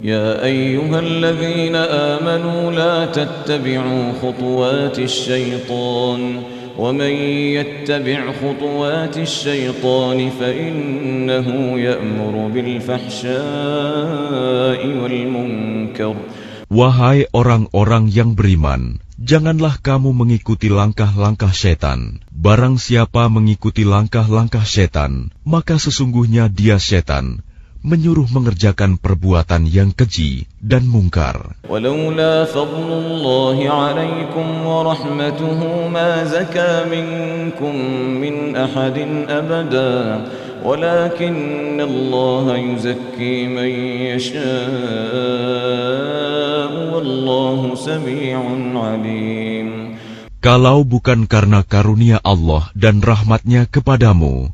يا أيها الذين آمنوا لا تتبعوا خطوات الشيطان ومن يتبع خطوات الشيطان فإنه يأمر بالفحشاء والمنكر. Wahai orang-orang yang beriman, janganlah kamu mengikuti langkah-langkah setan. Barang siapa mengikuti langkah-langkah setan, maka sesungguhnya dia setan, menyuruh mengerjakan perbuatan yang keji dan mungkar. Walaula fadlullahi 'alaikum wa rahmatuhu ma zaka minkum min ahadin abada walakinallaha yuzakki man yasha'u wallahu sami'un 'alim. Kalau bukan karena karunia Allah dan rahmat-Nya kepadamu,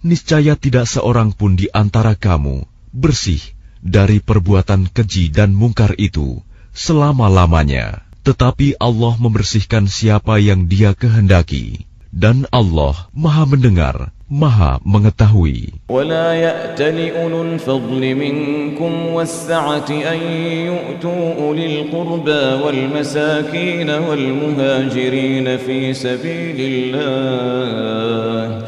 niscaya tidak seorang pun di antara kamu bersih dari perbuatan keji dan mungkar itu selama-lamanya. Tetapi Allah membersihkan siapa yang Dia kehendaki, dan Allah Maha Mendengar, Maha Mengetahui. ولا يأتل أولو الفضل منكم والسعة أن يؤتوا أولي القربى والمساكين والمهاجرين في سبيل الله.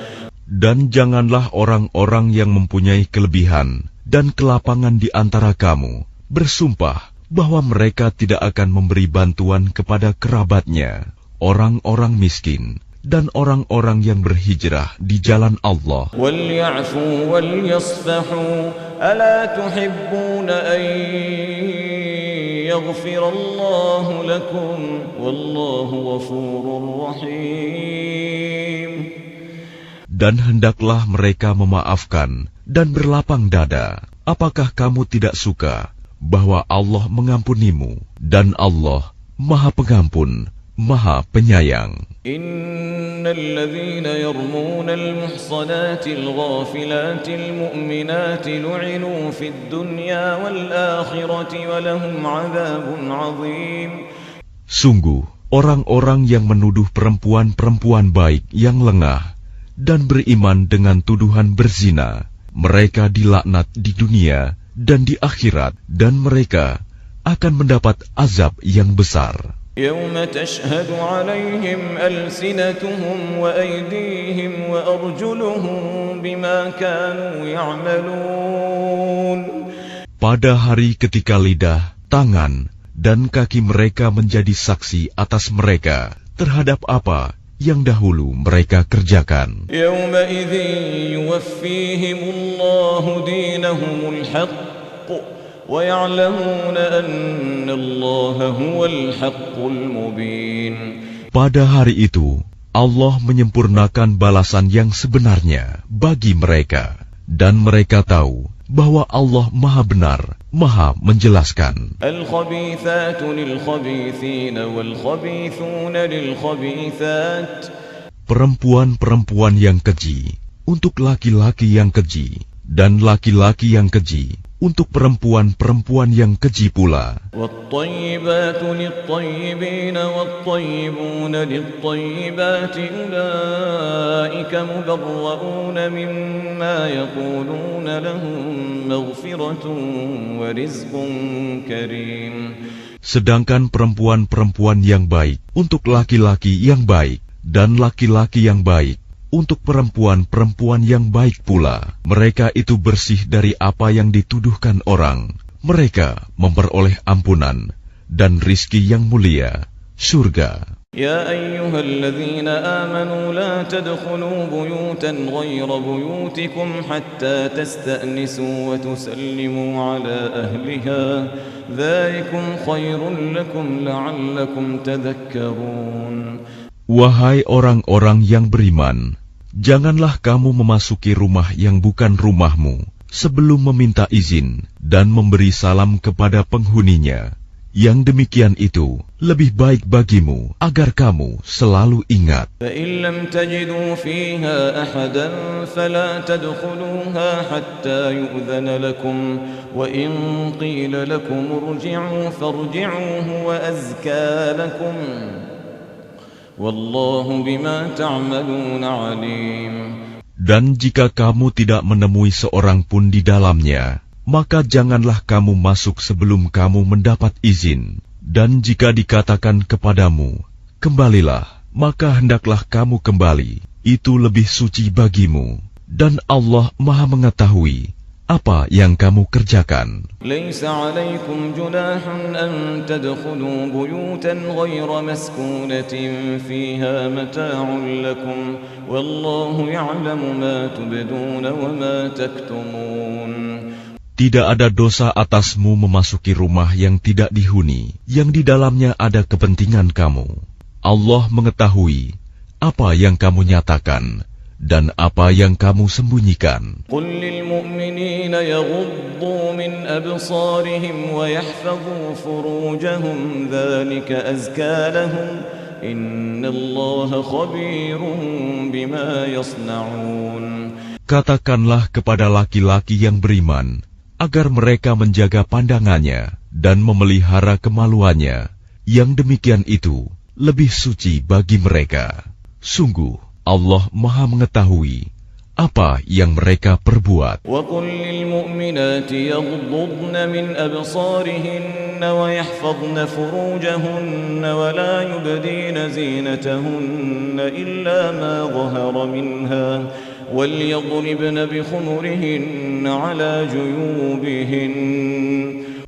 Dan janganlah orang-orang yang mempunyai kelebihan dan kelapangan di antara kamu bersumpah bahwa mereka tidak akan memberi bantuan kepada kerabatnya, orang-orang miskin, dan orang-orang yang berhijrah di jalan Allah. وَلْيَعْفُوا وَلْيَصْفَحُوا أَلَا تُحِبُّونَ أَن يَغْفِرَ اللَّهُ لَكُمْ وَاللَّهُ غَفُورٌ رَحِيمٌ. Dan hendaklah mereka memaafkan dan berlapang dada. Apakah kamu tidak suka bahwa Allah mengampunimu, dan Allah Maha Pengampun, Maha Penyayang. Innal ladzina yarmuna al-muhsanati al-ghafilati al-mu'minati lu'inu fid dunya wal akhirati wa lahum 'adzabun 'adzim. Sungguh, orang-orang yang menuduh perempuan-perempuan baik yang lengah dan beriman dengan tuduhan berzina, mereka dilaknat di dunia dan di akhirat, dan mereka akan mendapat azab yang besar. Yawma tashhadu 'alaihim alsinatuhum wa aydihim wa arjuluhum bima kanu ya'malun. Pada hari ketika lidah, tangan, dan kaki mereka menjadi saksi atas mereka terhadap apa yang dahulu mereka kerjakan. Yawma idzin yuwaffihimullahu dinahumul haqq wa ya'lamuna anna Allaha huwal haqqul mubin. Pada hari itu, Allah menyempurnakan balasan yang sebenarnya bagi mereka, dan mereka tahu bahwa Allah Maha Benar, Maha Menjelaskan. Al-khabithatu lil-khabithina wal-khabithuna lil-khabithat. Perempuan-perempuan yang keji untuk laki-laki yang keji, dan laki-laki yang keji untuk perempuan-perempuan yang keji pula. Wat-tayyibatu lit-tayyibina wat-tayyibuna lit-tayyibati ulaika mubarra'una mimma yaquluna lahum maghfiratun wa rizqun karim. Sedangkan perempuan-perempuan yang baik untuk laki-laki yang baik, dan laki-laki yang baik untuk perempuan-perempuan yang baik pula. Mereka itu bersih dari apa yang dituduhkan orang. Mereka memperoleh ampunan dan rizki yang mulia, surga. Ya ayyuhalladzina amanu la tadkhulu buyutan ghayra buyutikum hatta tasta'nisu wa tusallimu ala ahliha. Dzalikum khairun lakum la'allakum tadhakkarun. Wahai orang-orang yang beriman, janganlah kamu memasuki rumah yang bukan rumahmu sebelum meminta izin dan memberi salam kepada penghuninya. Yang demikian itu lebih baik bagimu agar kamu selalu ingat. فَإِن لَّمْ تَجِدُوا فِيهَا أَحَدًا فَلَا تَدْخُلُوهَا حَتَّى يُؤْذَنَ لَكُمْ وَإِن قِيلَ لَكُمُ ارْجِعُوا فَارْجِعُوا هُوَ أَزْكَىٰ لَكُمْ Wallahu bima ta'malun alim. Dan jika kamu tidak menemui seorang pun di dalamnya, maka janganlah kamu masuk sebelum kamu mendapat izin. Dan jika dikatakan kepadamu, kembalilah, maka hendaklah kamu kembali. Itu lebih suci bagimu. Dan Allah Maha mengetahui apa yang kamu kerjakan. ليس عليكم جناح أن تدخلوا بيوتا غير مسكونة فيها متاع لكم والله يعلم ما تبدون وما تكتمون. Tidak ada dosa atasmu memasuki rumah yang tidak dihuni, yang di dalamnya ada kepentingan kamu. Allah mengetahui apa yang kamu nyatakan dan apa yang kamu sembunyikan. قل للمؤمنين يغضوا من أبصارهم ويحفظوا فروجهم ذلك أزكى لهم إن الله خبير بما يصنعون. Katakanlah kepada laki-laki yang beriman agar mereka menjaga pandangannya dan memelihara kemaluannya. Yang demikian itu lebih suci bagi mereka. Sungguh Allah Maha mengetahui apa yang mereka perbuat. وَقُلْ لِلْمُؤْمِنَاتِ يَغْضُضْنَ مِنْ أَبْصَارِهِنَّ وَيَحْفَظْنَ فُرُوجَهُنَّ وَلَا يُبْدِينَ زِينَتَهُنَّ إِلَّا مَا ظَهَرَ مِنْهَا وَلْيَضْرِبْنَ بِخُمُرِهِنَّ عَلَى جُيُوبِهِنَّ.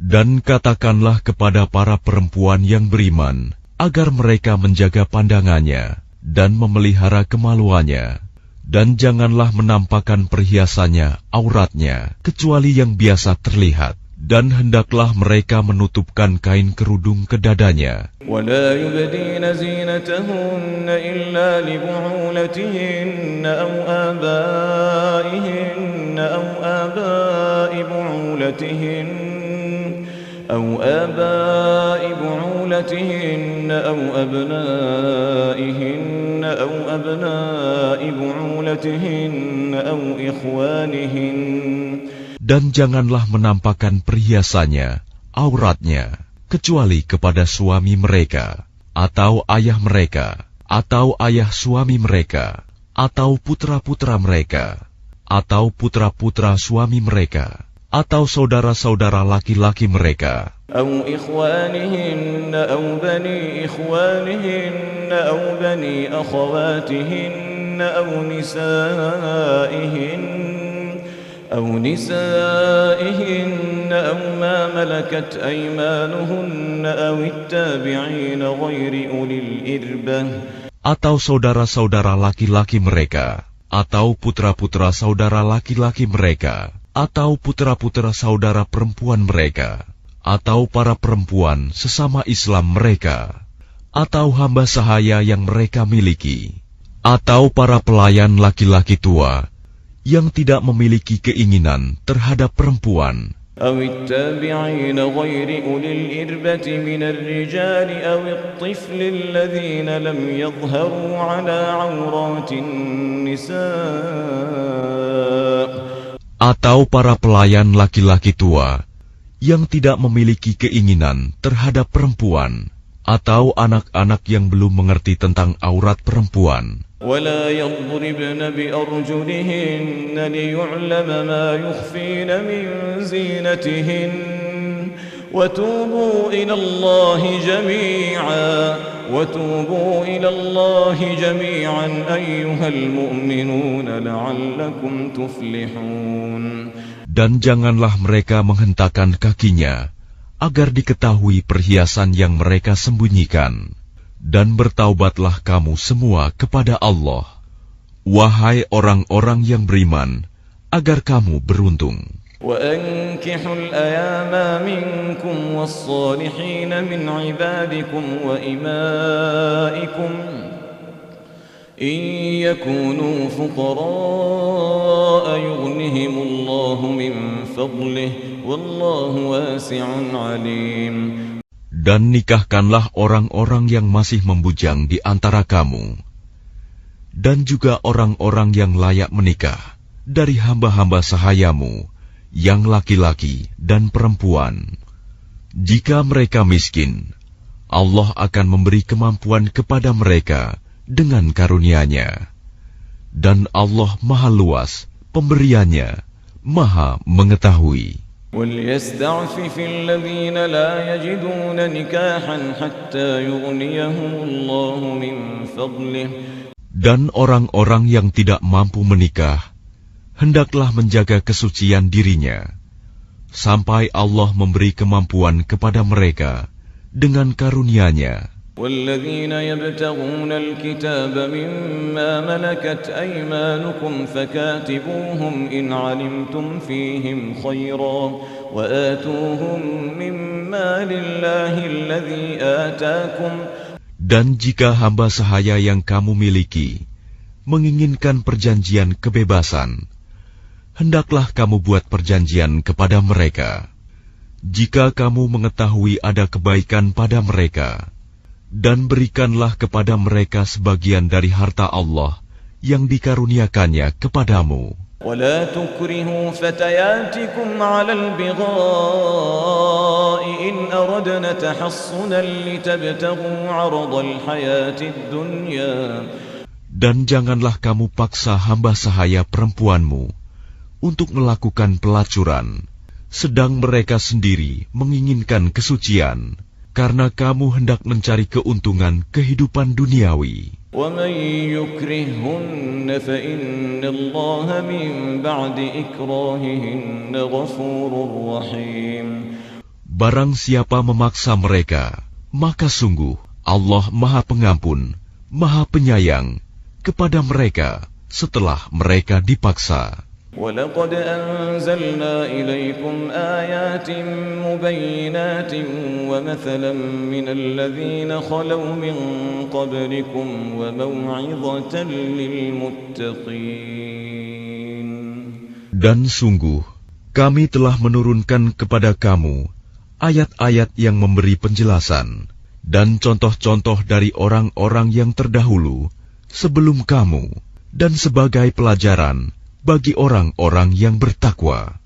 Dan katakanlah kepada para perempuan yang beriman agar mereka menjaga pandangannya dan memelihara kemaluannya, dan janganlah menampakkan perhiasannya, auratnya, kecuali yang biasa terlihat, dan hendaklah mereka menutupkan kain kerudung ke dadanya. وَلَا يُبْدِينَ زِينَتَهُنَّ إِلَّا لِبُعُولَتِهِنَّ أَوْ آبَائِهِنَّ أَوْ آبَاءِ بُعُولَتِهِنَّ أَوْ أَبْنَائِهِنَّ أَوْ أَبْنَاءِ بُعُولَتِهِنَّ أَوْ إِخْوَانِهِنَّ. Dan janganlah menampakkan perhiasannya, auratnya, kecuali kepada suami mereka, atau ayah mereka, atau ayah suami mereka, atau putra-putra mereka, atau putra-putra suami mereka, atau saudara-saudara laki-laki mereka, أو إخوانهن أو بني إخوانهن أو بني أخواتهن أو نسائهن أو ما ملكت أيمانهن أو التابعين غير أولي الإربة. Atau saudara-saudara laki-laki mereka, atau putra-putra saudara laki-laki mereka, atau putra-putra saudara perempuan mereka, atau para perempuan sesama Islam mereka, atau hamba sahaya yang mereka miliki, atau para pelayan laki-laki tua yang tidak memiliki keinginan terhadap perempuan, أو التابعين غير أولي الإربة من الرجال أو الطفل الذين لم يظهروا على عورات النساء. Atau para pelayan laki-laki tua yang tidak memiliki keinginan terhadap perempuan, atau anak-anak yang belum mengerti tentang aurat perempuan. ولا يضربن بأرجلهن ليعلم ما يخفين من زينتهن وتوبوا إلى الله جميعا أيها المؤمنون لعلكم تفلحون. Dan janganlah mereka menghentakkan kakinya agar diketahui perhiasan yang mereka sembunyikan. Dan bertaubatlah kamu semua kepada Allah, wahai orang-orang yang beriman, agar kamu beruntung. وَأَنكِحُوا الْأَيَامَ مِنكُمْ وَالصَّالِحِينَ مِنْ عِبَادِكُمْ وَإِمَائِكُمْ إِنْ يَكُونُوا فُقَرَاءَ يُغْنِهِمُ اللَّهُ مِنْ فَضْلِهِ وَاللَّهُ وَاسِعٌ عَلِيمٌ. Dan nikahkanlah orang-orang yang masih membujang di antara kamu, dan juga orang-orang yang layak menikah dari hamba-hamba sahayamu, yang laki-laki dan perempuan. Jika mereka miskin, Allah akan memberi kemampuan kepada mereka dengan karunia-Nya. Dan Allah Maha Luas pemberiannya, Maha Mengetahui. وَلْيَسْتَعْفِفِ الَّذِينَ لَا يَجِدُونَ نِكَاحًا حَتَّى يُغْنِيَهُمُ اللَّهُ مِنْ فَضْلِهِ. Dan orang-orang yang tidak mampu menikah, hendaklah menjaga kesucian dirinya, sampai Allah memberi kemampuan kepada mereka dengan karunia-Nya. وَالَّذِينَ يَبْتَغُونَ الْكِتَابَ مِمَّا مَلَكَتْ أَيْمَانُكُمْ فَكَاتِبُوهُمْ إِنْ عَلِمْتُمْ فِيهِمْ خَيْرًا وَآتُوهُمْ مِمَّا لِلَّهِ الَّذِي آتَاكُمْ. Dan jika hamba sahaya yang kamu miliki menginginkan perjanjian kebebasan, hendaklah kamu buat perjanjian kepada mereka. Jika kamu mengetahui ada kebaikan pada mereka, dan berikanlah kepada mereka sebagian dari harta Allah yang dikaruniakannya kepadamu. وَلَا تُكْرِهُوا فَتَيَاتِكُمْ عَلَى الْبِغَاءِ إِنْ أَرَدْنَ تَحَصُّنًا لِتَبْتَغُوا عَرَضَ الْحَيَاةِ الدُّنْيَا. Dan janganlah kamu paksa hamba sahaya perempuanmu untuk melakukan pelacuran, sedang mereka sendiri menginginkan kesucian, karena kamu hendak mencari keuntungan kehidupan duniawi. وَمَنْ يُكْرِههُّنَّ فَإِنَّ اللَّهَ مِنْ بَعْدِ إِكْرَاهِهِنَّ غَفُورٌ رَحِيمٌ. Barang siapa memaksa mereka, maka sungguh Allah Maha Pengampun, Maha Penyayang kepada mereka setelah mereka dipaksa. وَلَقَدْ أَنزَلْنَا إِلَيْكُمْ آيَاتٍ مُبَيِّنَاتٍ وَمَثَلًا مِنَ الَّذِينَ خَلَوْا مِنْ قَبْلِكُمْ وَمَوْعِظَةً لِلْمُتَّقِينَ. Dan sungguh, kami telah menurunkan kepada kamu ayat-ayat yang memberi penjelasan dan contoh-contoh dari orang-orang yang terdahulu sebelum kamu, dan sebagai pelajaran bagi orang-orang yang bertakwa.